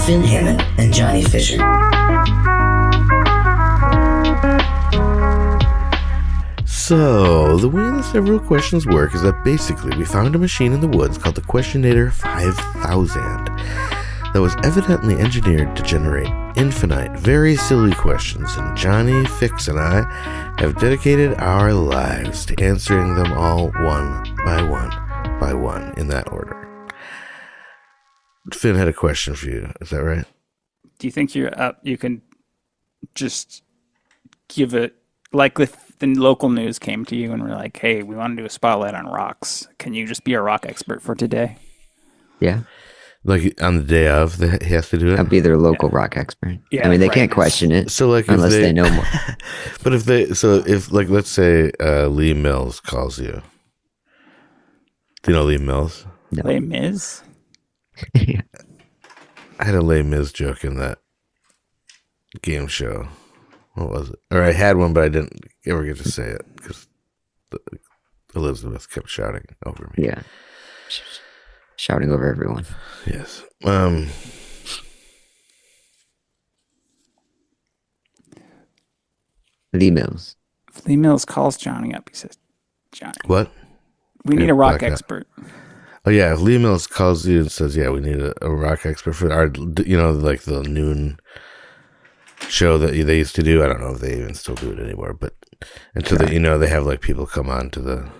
Finn Hammond and Johnny Fisher. So, the way the several questions work is that basically we found a machine in the woods called the Questionator 5000 that was evidently engineered to generate infinite, very silly questions, and Johnny, Fix, and I have dedicated our lives to answering them all one by one in that order. Finn had a question for you. Is that right? Do you think you can just give it, like if the local news came to you and were like, hey, we want to do a spotlight on rocks. Can you just be a rock expert for today? Yeah. Like on the day of, he has to do it? I'll be their local rock expert. Yeah, I mean, they right. can't question it So like unless they know more. But if like, let's say Lee Mills calls you. Do you know Lee Mills? No. Les Mis? Yeah. I had a Les Mis joke in that game show. What was it? Or I had one, but I didn't ever get to say it because Elizabeth kept shouting over me. Yeah. Shouting over everyone. Yes. Lee Mills. If Lee Mills calls Johnny up, he says, Johnny, What? we need Yeah, a rock black out. expert. Oh yeah, if Lee Mills calls you and says, "Yeah, we need a rock expert for our, like the noon show that they used to do." I don't know if they even still do it anymore, but until they have like people come on to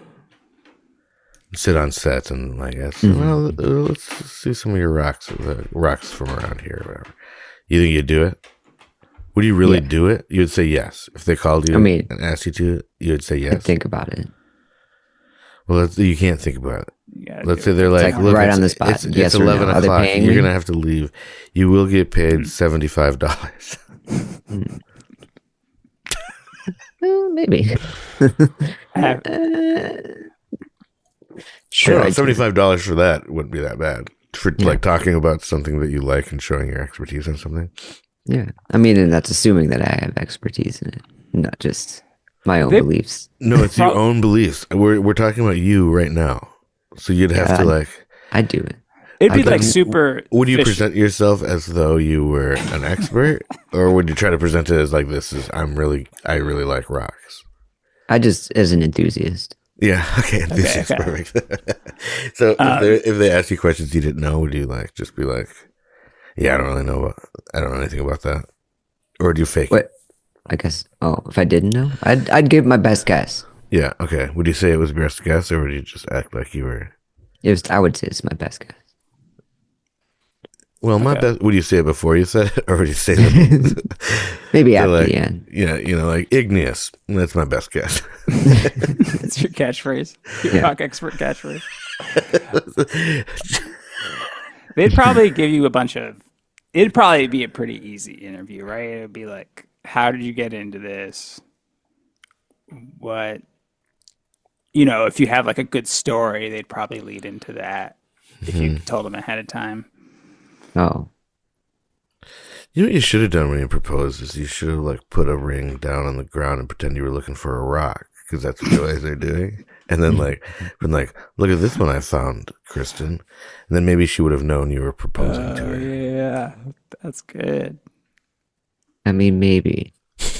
sit on sets and like ask, well, let's see some of your rocks from around here or whatever. You think you'd do it? Would you really do it? You would say yes if they called you and asked you to. You would say yes. I'd think about it. Well, you can't think about it. Yeah, Let's say they're like, like look, right on the spot. It's Yes or no. 11 Are they o'clock. paying You're me? going to have to leave. You will get paid $75. Maybe. Sure. I'd do it. $75 for that wouldn't be that bad. For like talking about something that you like and showing your expertise on something. Yeah. I mean, and that's assuming that I have expertise in it, not just my own beliefs. No, it's your own beliefs. We're talking about you right now. So you'd have to like... I'd do it. It'd be like super... Would you fishy. present yourself as though you were an expert? Or would you try to present it as like, I really like rocks? I just, as an enthusiast. Yeah, okay, enthusiast, okay. perfect. So if they ask you questions you didn't know, would you like just be like, yeah, I don't know anything about that? Or would you fake it? I guess, if I didn't know, I'd give my best guess. Yeah, okay. Would you say it was your best guess, or would you just act like you were... I would say it's my best guess. Well, my best... Would you say it before you said it, or would you say it... Maybe after like, the end. Yeah, like igneous. That's my best guess. That's your catchphrase. Your rock expert catchphrase. They'd probably give you a bunch of... It'd probably be a pretty easy interview, right? It'd be like, how did you get into this? What... if you have like a good story, they'd probably lead into that if you told them ahead of time. Oh. You know what you should have done when you proposed is you should have like put a ring down on the ground and pretend you were looking for a rock, because that's what the guys are doing. And then like, been like, look at this one I found, Kristen. And then maybe she would have known you were proposing to her. Yeah, that's good. I mean, maybe.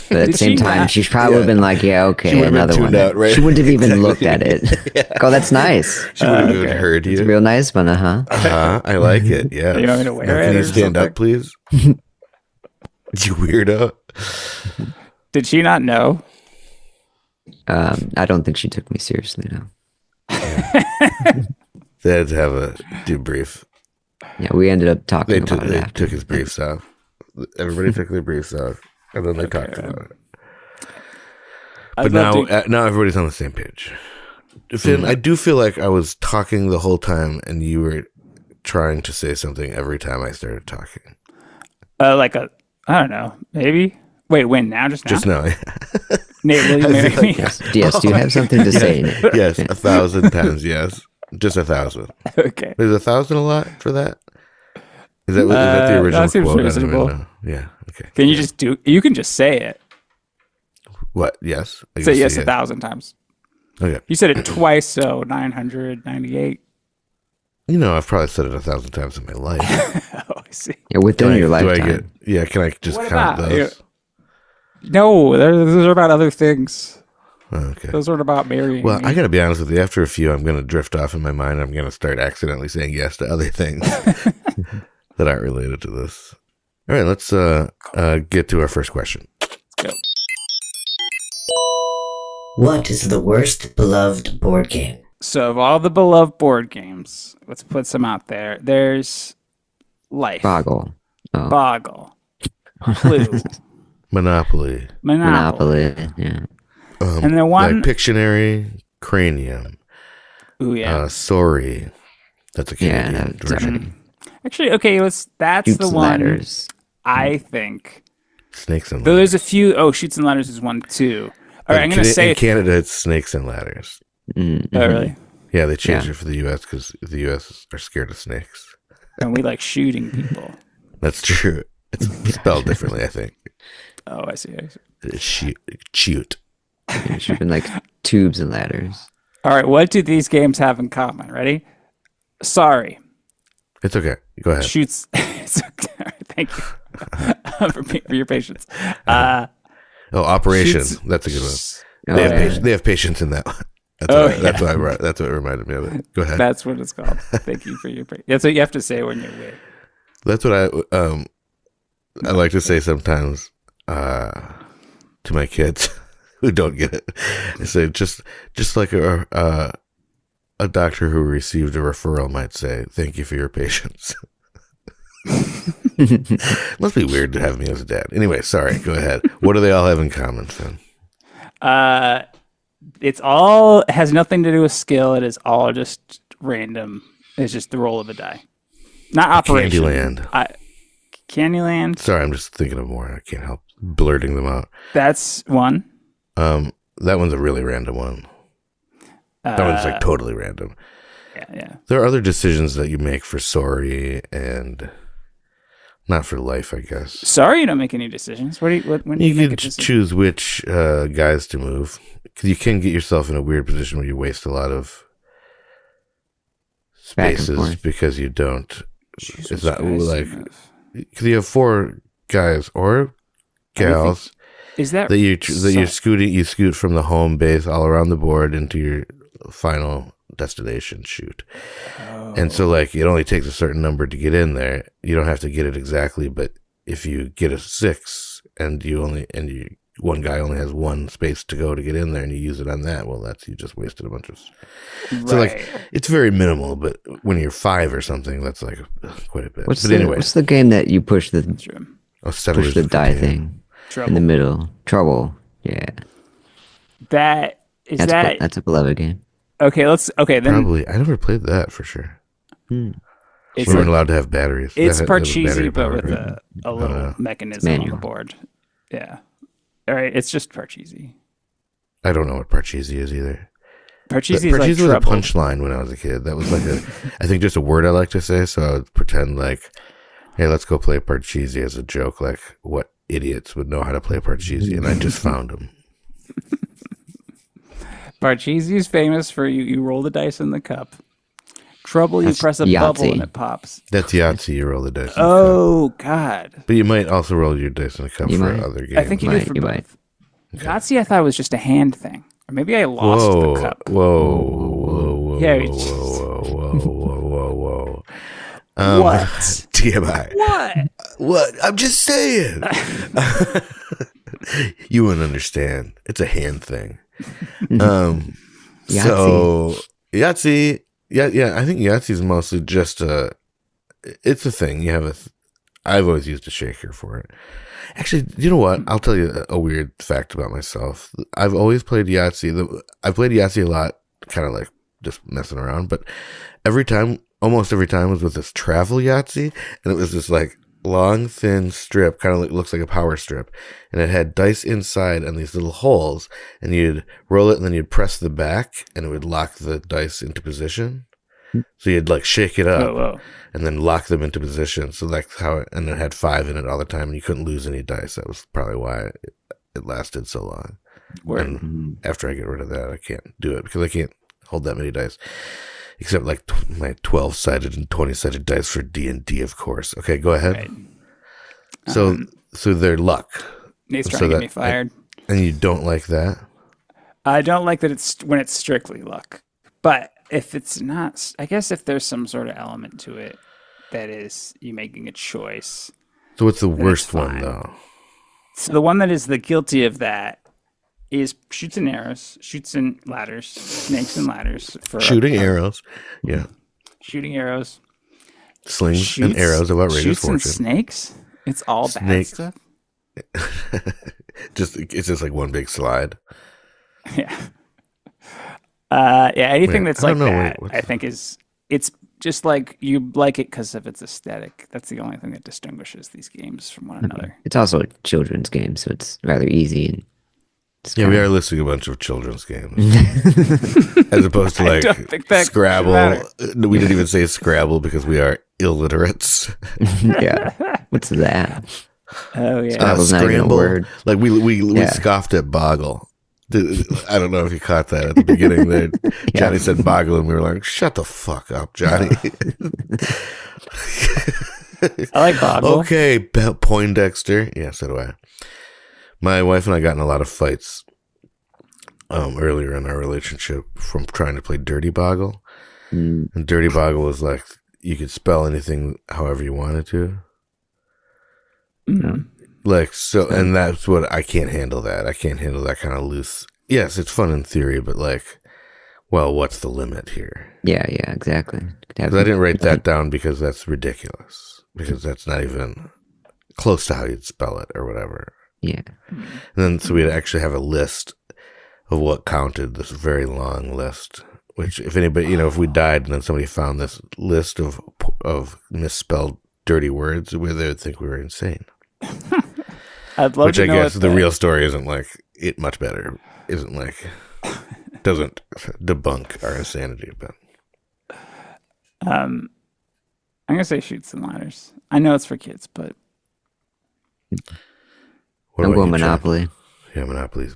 But at the Did same she time, not- she's probably would have been like, yeah, okay, would've been another tuned one. out, right? She wouldn't have even Exactly. looked at it. Oh, that's nice. She would have even heard It's a you. real nice one, uh-huh. I like it. Yeah. You want me to wear Now, it can you or stand up, please? You weirdo. Did she not know? I don't think she took me seriously, no. They had to have a debrief. Yeah, we ended up talking They about it they after. took his briefs off. Everybody took their briefs off, and then they talked about it. But now everybody's on the same page. Finn, I do feel like I was talking the whole time, and you were trying to say something every time I started talking. I don't know, maybe. Wait, when? Now? Just now? Just now. Nate, will you marry me? Yes, do you have something to say? Nate? Yes, 1,000 times yes. Just 1,000. Okay. Is 1,000 a lot for that? Is that the original that seems quote? I don't reasonable. even know. Yeah. Okay. Can you just you can just say it. What? Yes. I Say can yes see it. 1,000 times. Okay. You said it twice, so 998. I've probably said it 1,000 times in my life. see. Yeah, within your lifetime. Can I just What count about- those? No, those are about other things. Okay. Those aren't about marrying Well, me. I got to be honest with you. After a few, I'm going to drift off in my mind. I'm going to start accidentally saying yes to other things that aren't related to this. All right, let's get to our first question. Go. What is the worst beloved board game? So, of all the beloved board games, let's put some out there. There's Life, Boggle. Oh. Boggle, Clue, Monopoly. Monopoly. Yeah. And the one- like Pictionary, Cranium, Ooh, yeah. Sorry. That's a Canadian version. Actually, okay, that's Shoots the and one ladders. I think. Snakes and Though ladders. there's a few. Oh, Shoots and Ladders is one too. All right, I'm gonna say. in Canada, it's Snakes and Ladders. Mm-hmm. Oh, really? Yeah, they changed Yeah. it for the U.S. because the U.S. are scared of snakes. And we like shooting people. That's true. It's spelled differently, I think. Oh, I see. It's shoot. Yeah, it should have been like tubes and ladders. All right, what do these games have in common? Ready? Sorry. It's okay. Go ahead. Shoots. It's okay. All right, thank you for your patience. Operation. Shoots- That's a good one. Oh, They have, yeah. they have patience in that one. That's what it reminded me of it. Go ahead. That's what it's called. Thank you for your patience. That's what you have to say when you're with. That's what I like to say sometimes to my kids who don't get it. I say just like a doctor who received a referral might say, "Thank you for your patience." Must be weird to have me as a dad. Anyway, sorry. Go ahead. What do they all have in common, Finn? It's all has nothing to do with skill. It is all just random. It's just the roll of the die. Not operation. Candyland. Candyland. Sorry, I'm just thinking of more. I can't help blurting them out. That's one. That one's a really random one. That one's like totally random. Yeah. There are other decisions that you make for Sorry and not for Life, I guess. Sorry, you don't make any decisions. When do you You make can a decision? choose which guys to move. Because you can get yourself in a weird position where you waste a lot of Back and spaces forth. because you don't. Choose It's which not guys to like move. because you have 4 guys or gals Is that that you scoot from the home base all around the board into your final destination shoot. And so like it only takes a certain number to get in there. You don't have to get it exactly, but if you get a 6 and one guy only has 1 space to go to get in there and you use it on that, well you just wasted a bunch of So like it's very minimal, but when you're 5 or something, that's like quite a bit. What's Anyway, the game that you push the Settlers push the of die Catan. thing Trouble. in the middle? Trouble. Yeah. That's a beloved game. Okay, then Probably. I never played that for sure. it's We weren't allowed to have batteries. it's That was Parcheesi, battery but powered, with right? a little mechanism on the Manual. board. Yeah. All right, it's just Parcheesi. I don't know what Parcheesi is either. Parcheesi is Parcheesi like was a trouble. punchline when I was a kid. That was like I think just a word I like to say. So I would pretend like, hey, let's go play Parcheesi as a joke. Like what idiots would know how to play Parcheesi? And I just found them. Parcheesi is famous for you roll the dice in the cup. Trouble, you That's press a Yahtzee. bubble and it pops. That's Yahtzee. You roll the dice. in a cup. Oh God! But you might also roll your dice in a cup You for might. other games. I think you might, did for you both. Yahtzee, I thought was just a hand thing, or maybe I lost Whoa, the cup. whoa, Yeah, whoa. What? TMI. What? What? I'm just saying. You wouldn't understand. It's a hand thing. So Yahtzee, yeah. I think Yahtzee is mostly just it's a thing. You have I've always used a shaker for it. Actually, you know what? I'll tell you a weird fact about myself. I've always played Yahtzee. I played Yahtzee a lot, kind of like just messing around. But almost every time was with this travel Yahtzee, and it was this like long, thin strip, kind of looks like a power strip, and it had dice inside and these little holes, and you'd roll it, and then you'd press the back, and it would lock the dice into position. So you'd like shake it up, Whoa. and then lock them into position. So that's how and it had 5 in it all the time, and you couldn't lose any dice. That was probably why it lasted so long. Word. And after I get rid of that, I can't do it because I can't hold that many dice. except like my 12-sided and 20-sided dice for D&D, of course. Okay, go ahead. Right. So they're luck. Nate's trying So to get me fired. And you don't like that? I don't like that it's when it's strictly luck. But if it's not, I guess if there's some sort of element to it that is you making a choice. So what's the then it's worst one, fine. though? So the one that is the guilty of that is shoots and arrows, shoots and ladders, snakes and ladders. For Shooting arrows. Yeah. Shooting arrows. Slings and arrows of outrageous shoots fortune. and snakes? It's all Snakes. bad stuff? It's just like one big slide. Yeah. Anything Wait, that's I like don't know. that, Wait, I think it's just like you like it because of its aesthetic. That's the only thing that distinguishes these games from one another. It's also a children's game, so it's rather easy. And Yeah, we are listing a bunch of children's games. As opposed to I don't like think that Scrabble. matter. We didn't even say Scrabble because we are illiterates. yeah. What's that? Oh yeah. Scrabble's not even a word. Like we Yeah. scoffed at Boggle. I don't know if you caught that at the beginning there. Johnny said Boggle and we were like, shut the fuck up, Johnny. I like Boggle. Okay, Poindexter. Yeah, so do I. My wife and I got in a lot of fights earlier in our relationship from trying to play Dirty Boggle. And Dirty Boggle was like, you could spell anything however you wanted to. Mm. Like, so, and that's what I can't handle that. I can't handle that kind of loose. Yes, it's fun in theory, but like, well, what's the limit here? Yeah, exactly. Because I didn't write that down because that's ridiculous. Because that's not even close to how you'd spell it or whatever. Yeah. And then, so we'd actually have a list of what counted, this very long list. Which, if anybody, if we died and then somebody found this list of misspelled dirty words, they would think we were insane. I'd love Which to I know guess what the real story isn't like it much better. Doesn't debunk our insanity, but I'm gonna say shoots and ladders. I know it's for kids, but what I'm about going you, Chuck? Monopoly. Yeah, Monopoly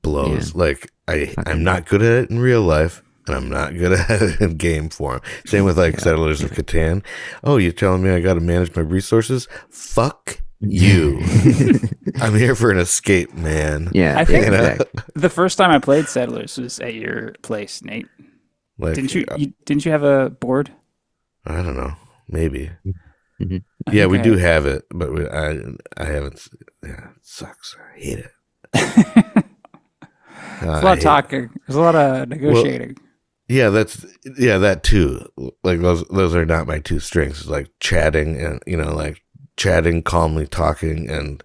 blows. Yeah. Like I'm not good at it in real life, and I'm not good at it in game form. Same with like Settlers of Catan. Oh, you're telling me I got to manage my resources? Fuck you. I'm here for an escape, man. Yeah. I think exactly. the first time I played Settlers was at your place, Nate. Like, Didn't you have a board? I don't know. Maybe. Mhm. Yeah, we Okay. do have it, but I haven't. Yeah, it sucks. I hate it. There's a lot of talking. There's a lot of negotiating. Yeah, that too. Like those are not my two strengths. Like chatting and like chatting, calmly talking, and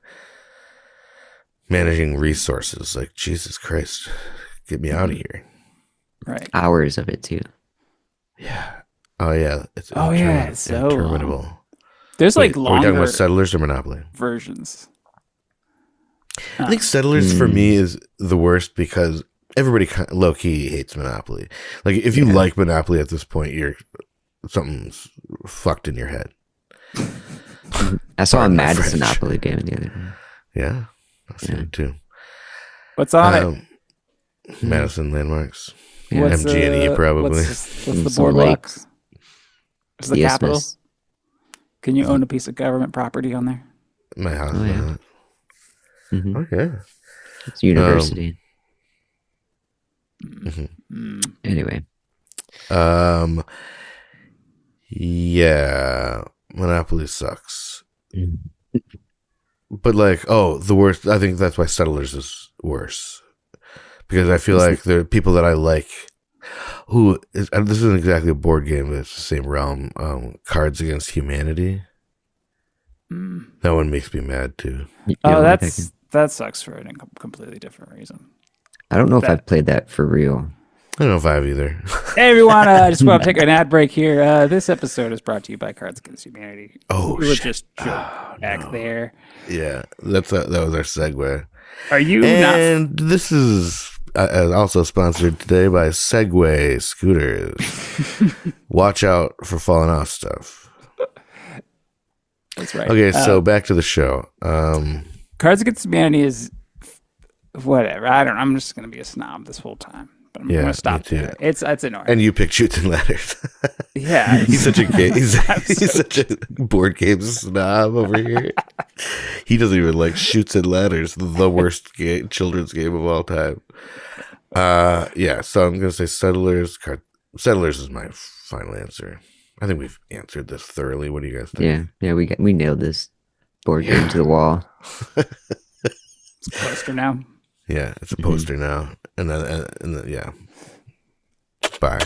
managing resources. Like Jesus Christ, get me out of here. Right. Hours of it too. Yeah. Oh yeah. It's so long. interminable. There's Wait, like are we talking longer about Settlers or Monopoly? versions. I think Settlers for me is the worst because everybody low key hates Monopoly. Like if you like Monopoly at this point, something's fucked in your head. I saw a Pardon my Madison French. Monopoly game the other day. Yeah, I've seen it too. What's on it? Madison landmarks. Yeah. What's, MG&E probably. What's the Salt boardwalk? Lakes. What's the capital? Isthmus. Can you own a piece of government property on there? My house. Oh, yeah. Mhm. Oh yeah. It's university. Mhm. Anyway. Yeah. Monopoly sucks. Mhm. But like, the worst. I think that's why Settlers is worse because I feel like there are people that I like. This isn't exactly a board game, but it's the same realm. Cards Against Humanity. That one makes me mad too. You Oh, don't like that game? that sucks for a completely different reason. I don't know if that- I've played that for real. I don't know if I have either. Hey everyone, I just want to take an ad break here. This episode is brought to you by Cards Against Humanity. Oh, we were shit. just back there. Yeah, that was our segue. Are you And this is also sponsored today by Segway scooters. Watch out for falling off stuff. That's right. Okay, so back to the show. Cards Against Humanity is whatever. I don't know. I'm just going to be a snob this whole time. But I'm Yeah, gonna stop me too. there. It's annoying. And you pick Shoots and Ladders. Yeah, he's such a he's I'm he's so such a board game snob over here. He doesn't even like Shoots and Ladders, the worst children's game of all time. Yeah, so I'm gonna say Settlers. Settlers is my final answer. I think we've answered this thoroughly. What do you guys think? Yeah, we nailed this board game to the wall. it's a poster now. Yeah, it's a poster now, and then yeah. Bye.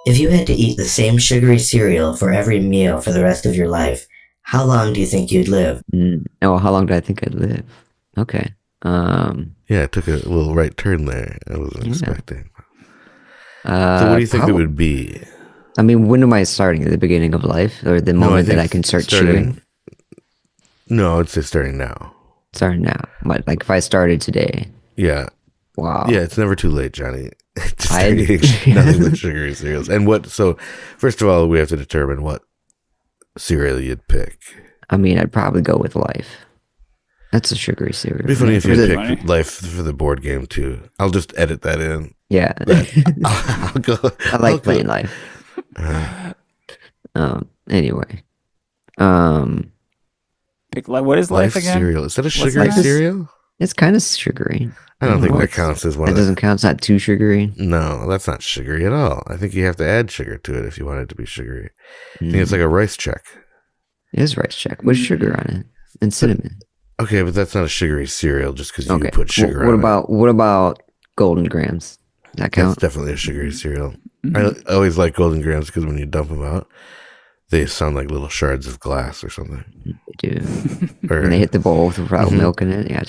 If you had to eat the same sugary cereal for every meal for the rest of your life, how long do you think you'd live? Oh, how long do I think I'd live? Okay. Yeah, it took a little right turn there. I wasn't expecting. So So what do you think it would be? I mean, when am I starting? At the beginning of life, or the moment that I can start chewing? No, I'd say starting now. Starting now, but like if I started today. Yeah. Wow. Yeah, it's never too late, Johnny. To start eating nothing but sugary cereals. And what? So first of all, we have to determine what cereal you'd pick. I mean, I'd probably go with Life. That's a sugary cereal. It'd be funny if you Is it picked funny? Life for the board game too. I'll just edit that in. Yeah. I'll go. I like playing Life. Anyway. Pick, what is life again? cereal. Is that a sugary life? cereal? It's kind of sugary. I don't think know. that counts as one That of the. doesn't count. It's not too sugary. No, that's not sugary at all. I think you have to add sugar to it if you want it to be sugary. I think it's like a rice check. It is rice check with sugar on it and cinnamon. Okay, but that's not a sugary cereal just because you Okay. put sugar what on about what about Golden Grams? Does that it. That's count? definitely a sugary cereal. I always like Golden Grams because when you dump them out, they sound like little shards of glass or something. They do. Or, And they hit the bowl without milk in it. Yeah.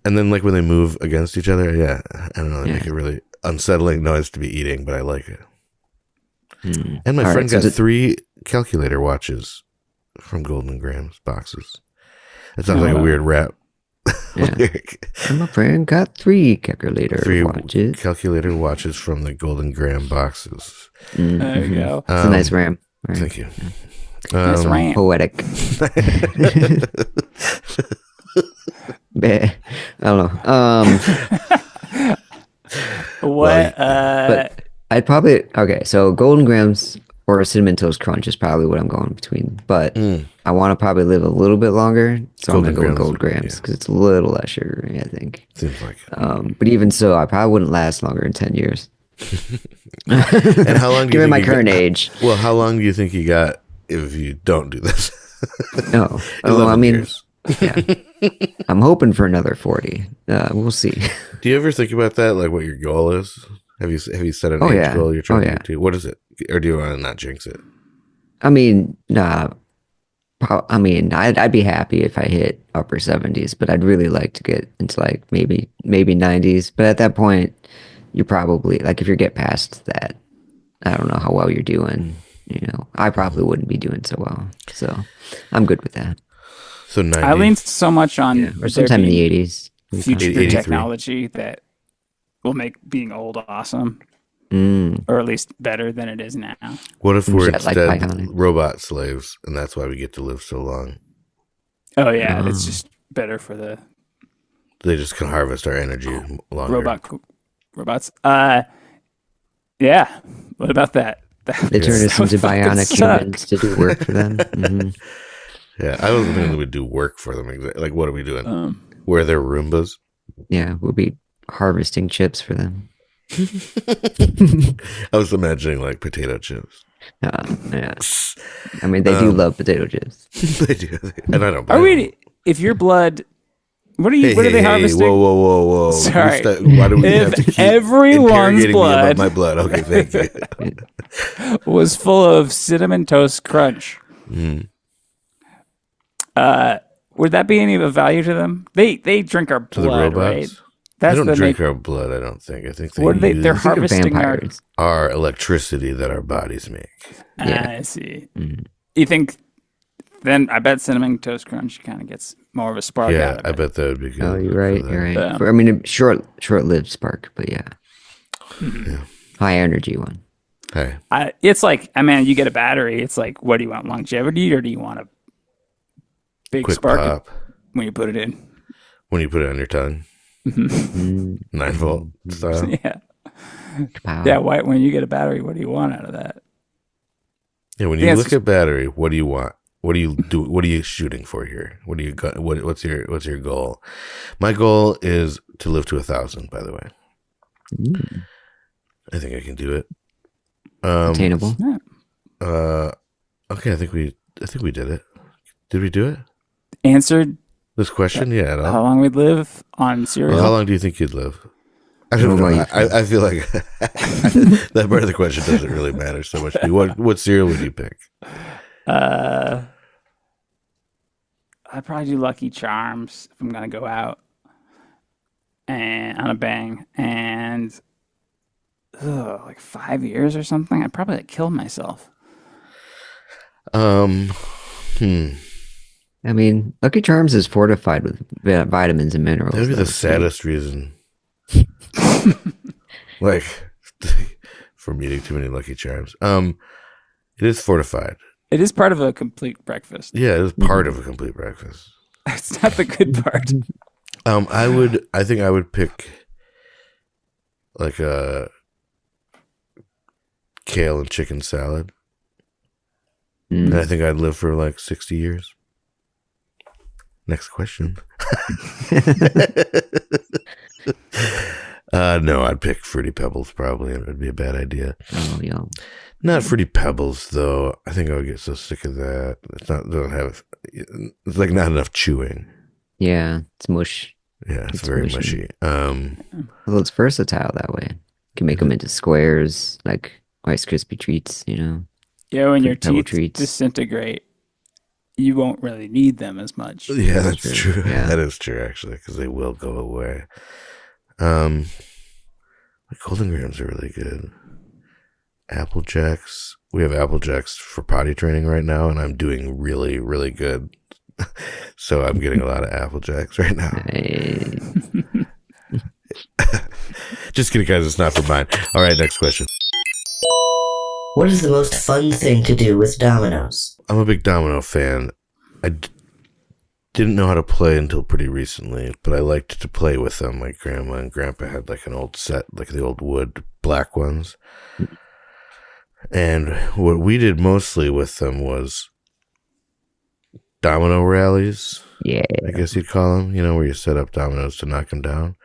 and then like when they move against each other, yeah, I don't know, they make a really unsettling noise to be eating, but I like it. And my All friend right, so got 3 calculator watches from Golden Grams boxes. It sounds like a weird rap. Yeah. lyric. And my friend got 3 calculator 3 watches. calculator watches from the Golden Gram boxes. There you go. It's a nice ram. Right. Thank you. Nice rant. Poetic. I don't know. What? But I'd probably so Golden Grams or a Cinnamon Toast Crunch is probably what I'm going between. But I want to probably live a little bit longer, so Golden I'm gonna go with Grams, Gold Grams yeah. because it's a little less sugary, I think. Seems like. But even so, I probably wouldn't last longer than 10 years. And how long do you Given think my you current got- age. Well, how long do you think you got if you don't do this? No. 11 I mean, years. yeah. I'm hoping for another 40. We'll see. Do you ever think about that, like what your goal is? Have you set an Oh, age yeah. goal you're trying Oh, to yeah. get to? What is it? Or do you want to not jinx it? I mean, nah. I'd be happy if I hit upper 70s, but I'd really like to get into like maybe 90s. But at that point, you probably like if you get past that, I don't know how well you're doing. You know, I probably wouldn't be doing so well. So I'm good with that. So 90. I lean so much on Or there sometime in being the 80s. future 83. technology that will make being old awesome, Mm. or at least better than it is now. What if we're Is that like instead bionic? robot slaves, and that's why we get to live so long? Oh yeah, it's just better for the They just can harvest our energy longer. robots. Yeah. What about that? They turn us That would into fucking bionic suck. humans to do work for them. Yeah, I was thinking we do work for them. Like, what are we doing? Um, We're their Roombas. Yeah, we'll be harvesting chips for them. I was imagining like potato chips. Yeah. I mean, they do love potato chips. They do, and I don't. Are blame we? them. If your blood, what are you? Hey, what are they hey, harvesting? Whoa! Sorry. Why do we If have to keep everyone's interrogating me blood- about my blood? Okay, thank you. Was full of cinnamon toast crunch. Would that be any of value to them? They drink our To the blood, robots, right? they That's don't the drink make- our blood. I don't think. I think they What are they? use They're They're harvesting our. vampires. our electricity that our bodies make. Yeah. I see. You think? Then I bet cinnamon toast crunch kind of gets more of a spark Yeah, out of I it. bet that would be good. Oh, you're for right. them. You're right. Yeah. I mean, a short-lived spark, but yeah. High energy one. Hey, It's like, I mean, you get a battery. It's like, what do you want, longevity, or do you want a big quick spark pop when you put it in? when you put it on your tongue. Mm, 9-volt style. Yeah. pow. Yeah. Why, when you get a battery, what do you want out of that? Yeah, when Yeah, you it's look at battery, what do you want? What do you do? What are you shooting for here? What do you got? What's your goal? My goal is to live to 1,000. By the way, Mm, I think I can do it. attainable. Yeah. Okay, I think we did it. Did we do it? Answered This question, yeah, at how all. long we'd live on cereal. Well, how long do you think you'd live? I don't What know. about you, I feel like that part of the question doesn't really matter so much to me. What cereal would you pick? I'd probably do Lucky Charms if I'm gonna go out and on a bang. And like 5 years or something, I'd probably like kill myself. Um, hmm. I mean, Lucky Charms is fortified with vitamins and minerals. That would be though, the so- saddest reason. Like from eating too many Lucky Charms. It is fortified. It is part of a complete breakfast. Yeah, it is part of a complete breakfast. It's not the good part. I think I would pick like a kale and chicken salad. Mm. And I think I'd live for like 60 years. Next question. No, I'd pick Fruity Pebbles probably, and it would be a bad idea. Oh, yeah. Not Fruity Pebbles though. I think I would get so sick of that. It's like not enough chewing. Yeah, it's mush. Yeah, it's It's very mushy. mushy. Well, it's versatile that way. You can make them into squares, like Rice Krispie treats, you know. Yeah, when your Pebble teeth treats. disintegrate, you won't really need them as much. Yeah, that's That's true. true, yeah. That is true actually, because they will go away. The Golden Grams are really good. Apple Jacks. We have Apple Jacks for potty training right now, and I'm doing really, really good. So I'm getting a lot of Apple Jacks right now. Hey, Just kidding, guys. It's not for mine. All right, next question. What is the most fun thing to do with dominoes? I'm a big domino fan. Didn't know how to play until pretty recently, but I liked to play with them. My grandma and grandpa had like an old set, like the old wood black ones. And what we did mostly with them was domino rallies, yeah. I guess you'd call them, where you set up dominoes to knock them down.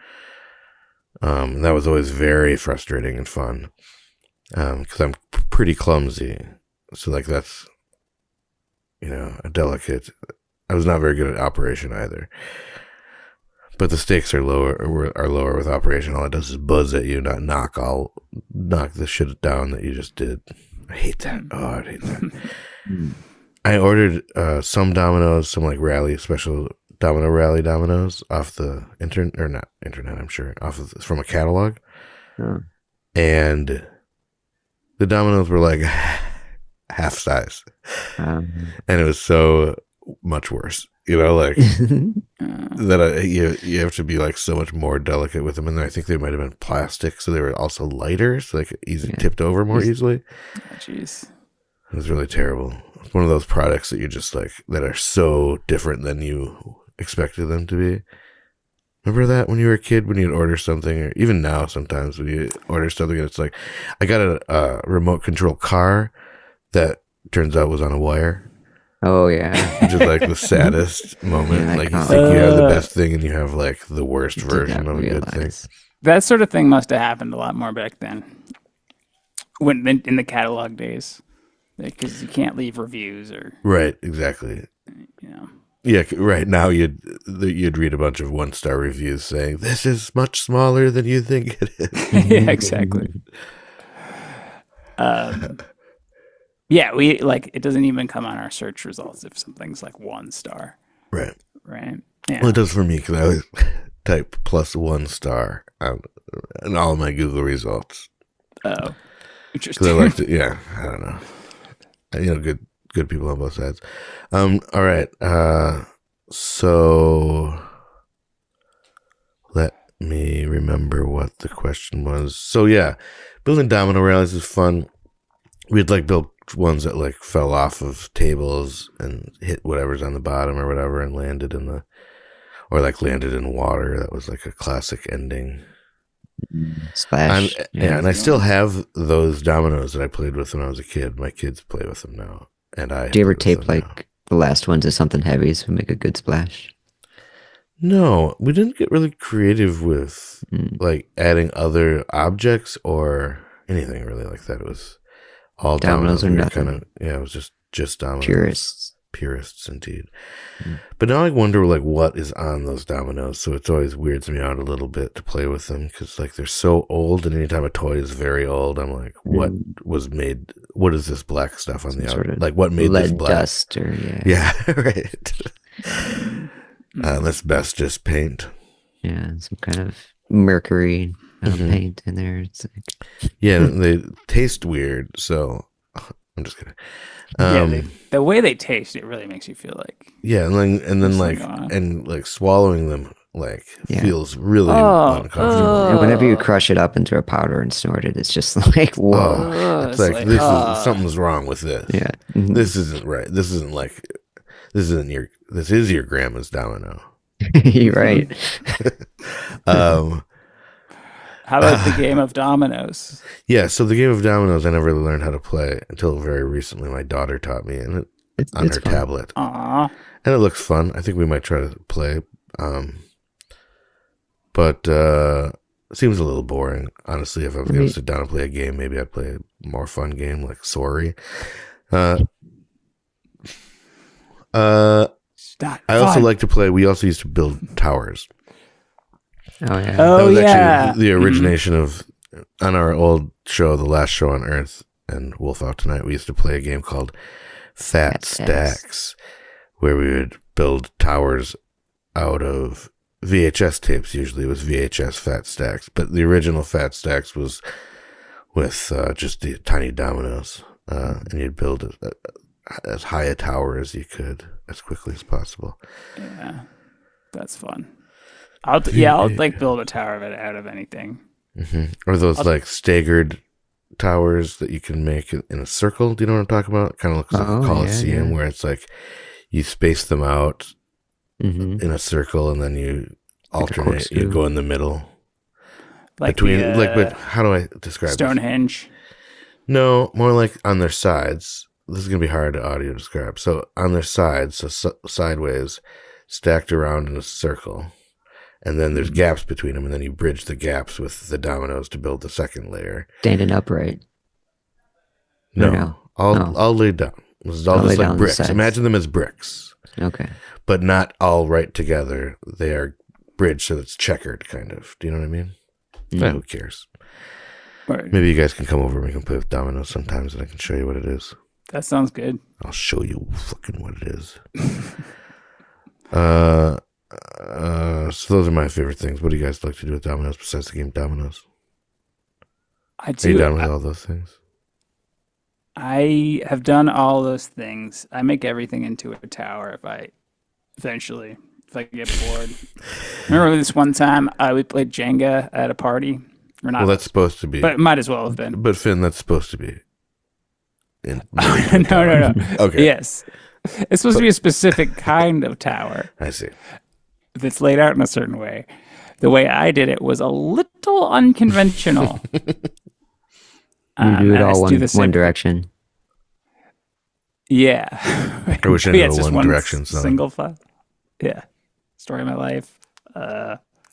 That was always very frustrating and fun because I'm pretty clumsy. So like that's, a delicate. I was not very good at operation either. But the stakes are lower with operation. All it does is buzz at you, not knock the shit down that you just did. I hate that. Oh, I hate that. I ordered some dominoes, some like special domino rally dominoes off the internet, or not internet, I'm sure, from a catalog. Oh. And the dominoes were like half size. Um, And it was so much worse, like that you have to be like so much more delicate with them. And I think they might have been plastic, so they were also lighter, so they could tipped over more easily. Oh, jeez. It was really terrible. It's one of those products that you just like that are so different than you expected them to be. Remember that when you were a kid, when you'd order something, or even now sometimes when you order something and it's like, I got a remote control car that turns out was on a wire. oh, yeah. Which is like the saddest moment. Yeah, Like you I think can't- you have the best thing and you have like the worst Did version not of a good thing. realize. That sort of thing must have happened a lot more back then, when in the catalog days, because you can't leave reviews or Right, exactly. you know. Yeah, right. Now you'd read a bunch of 1-star reviews saying this is much smaller than you think it is. Yeah, exactly. Yeah, we like it doesn't even come on our search results if something's like 1 star, Right. right? Yeah. Well, it does for me because I always type +1 star in all of my Google results Oh, because interesting. I like to. Yeah, I don't know. Good people on both sides. All right. So let me remember what the question was. So yeah, building domino rallies is fun. We'd like build ones that like fell off of tables and hit whatever's on the bottom or whatever and landed in the, or like landed in water. That was like a classic ending. Splash. And I still have those dominoes that I played with when I was a kid. My kids play with them now, and I. Do you ever play with tape them like now. the last ones to something heavy so we make a good splash? No, we didn't get really creative with Mm. like adding other objects or anything really like that. It was all Dominoes dominoes. or We were nothing. kind of it was just dominoes. Purists. Indeed. Mm. But now I wonder like what is on those dominoes. So it's always weirds me out a little bit to play with them because like they're so old, and anytime a toy is very old, I'm like, what was made? What is this black stuff on Some the sort outside? of Like what made this lead black? dust or Yeah, right. That's best just paint. yeah, some kind of mercury Mhm. paint in there. It's like, Yeah, they taste weird. So I'm just kidding. The way they taste, it really makes you feel like. Yeah, and then There's like something on. and like swallowing them like Yeah. feels really Oh, uncomfortable. and whenever you crush it up into a powder and snort it, it's just like, whoa. Oh, it's like this is something's wrong with this. Yeah. Mhm. This isn't right. This is your grandma's domino. You're right. Um How about the game of dominoes? yeah, so the game of dominoes I never really learned how to play until very recently. My daughter taught me and on It's her fun. tablet. Aw. And it looks fun. I think we might try to play. But it seems a little boring. Honestly, if I was going to sit down and play a game, maybe I'd play a more fun game like Sorry. Stop. I also like to play. We also used to build towers. Oh yeah. That Oh was yeah. actually the origination of on our old show, The Last Show on Earth, and Wolf Out Tonight. We used to play a game called Fat Fat Stacks. Stacks, where we would build towers out of VHS tapes. Usually, it was VHS Fat Stacks, but the original Fat Stacks was with just the tiny dominoes, and you'd build as high a tower as you could as quickly as possible. Yeah, that's fun. I'll like build a tower of it out of anything. Mm-hmm. Or those like staggered towers that you can make in a circle. Do you know what I'm talking about? Kind of looks like a Coliseum, where it's like you space them out Mm-hmm. in a circle, and then you alternate. You corkscrew. go in the middle Like between the, but how do I describe this? Stonehenge. No, more like on their sides. This is gonna be hard to audio describe. So on their sides, so sideways, stacked around in a circle, and then there's gaps between them, and then you bridge the gaps with the dominoes to build the second layer. Standing upright. No, Or no? all laid down. This is all All just laid down like on the bricks. sides. Imagine them as bricks, Okay. but not all right together. They are bridged so it's checkered, kind of. Do you know what I mean? Mm. Who cares? Right. Maybe you guys can come over and we can play with dominoes sometimes, and I can show you what it is. That sounds good. I'll show you fucking what it is. So those are my favorite things. What do you guys like to do with dominoes besides the game dominoes? I Are you do. down with all those things? I have done all those things. I make everything into a tower if I get bored. Remember this one time we played Jenga at a party? Or not? Well, that's supposed to be. But it might as well have been. But Finn, that's supposed to be. No. Okay. Yes. It's supposed to be a specific kind of tower I see. that's laid out in a certain way. The way I did it was a little unconventional. You do it and I all do the same- one direction. Yeah. I wish I Yeah, knew it's a just One Direction song. single file. Yeah. Story of my life.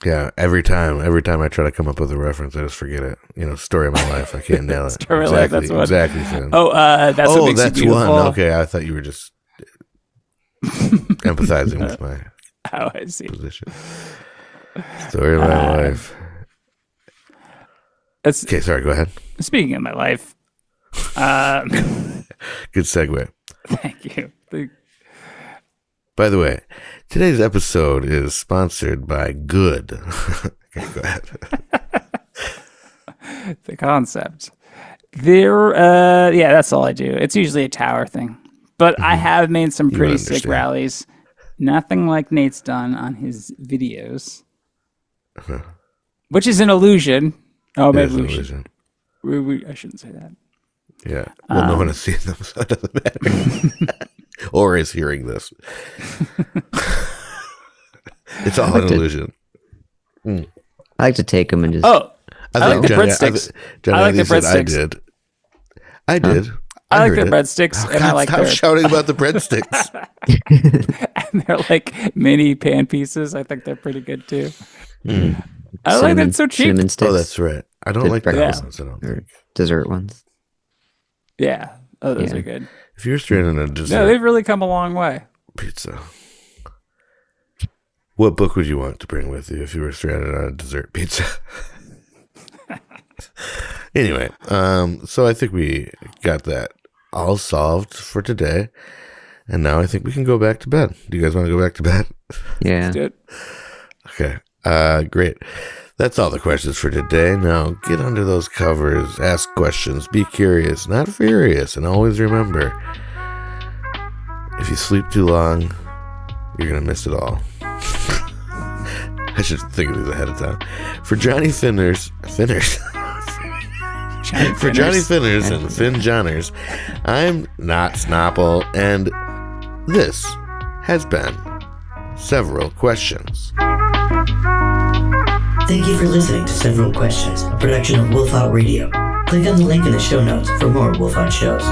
Yeah, every time I try to come up with a reference, I just forget it. You know, story of my life. I can't nail it. Story of my life, that's one. Exactly, Finn. Oh, that's what makes that's you beautiful. one. Okay, I thought you were just empathizing with my Oh, I see. position. Story of my life. That's, Okay, sorry. Go ahead. speaking of my life, Good segue. thank you. By the way, today's episode is sponsored by Good. Okay, go ahead. The concept. That's all I do. It's usually a tower thing. But I have made some You pretty would sick understand. rallies. Nothing like Nate's done on his videos. Which is an illusion. Oh, It maybe is an we should. illusion. I shouldn't say that. Yeah. Well, no one has seen them, so it doesn't matter. Or is hearing this. It's all like an to- illusion. I like to take them and just. Oh, I like the Johnny- breadsticks. Johnny I like the said I breadsticks. did. I did. I like heard their it. breadsticks, Oh, and I God, like stop their shouting about the breadsticks. and they're like mini pan pieces. I think they're pretty good too. Mm. I like that it's so cheap. Cinnamon sticks. Oh, that's right. I don't Good like the breakfast. ones. I don't Or think. dessert ones. Yeah, oh, those Yeah. are good. If you're stranded on a dessert No, they've really come a long way. pizza, what book would you want to bring with you if you were stranded on a dessert pizza? Anyway, so I think we got that all solved for today, and now I think we can go back to bed. Do you guys want to go back to bed? Yeah. Dude. Okay, great. That's all the questions for today. Now get under those covers, ask questions, be curious, not furious, and always remember, if you sleep too long, you're gonna miss it all. I should think of these ahead of time. For Johnny Finners, for Johnny Finners and Finn Johners, I'm not Snopple, and this has been Several Questions. Thank you for listening to Several Questions, a production of Wolf Out Radio. Click on the link in the show notes for more Wolf Out shows.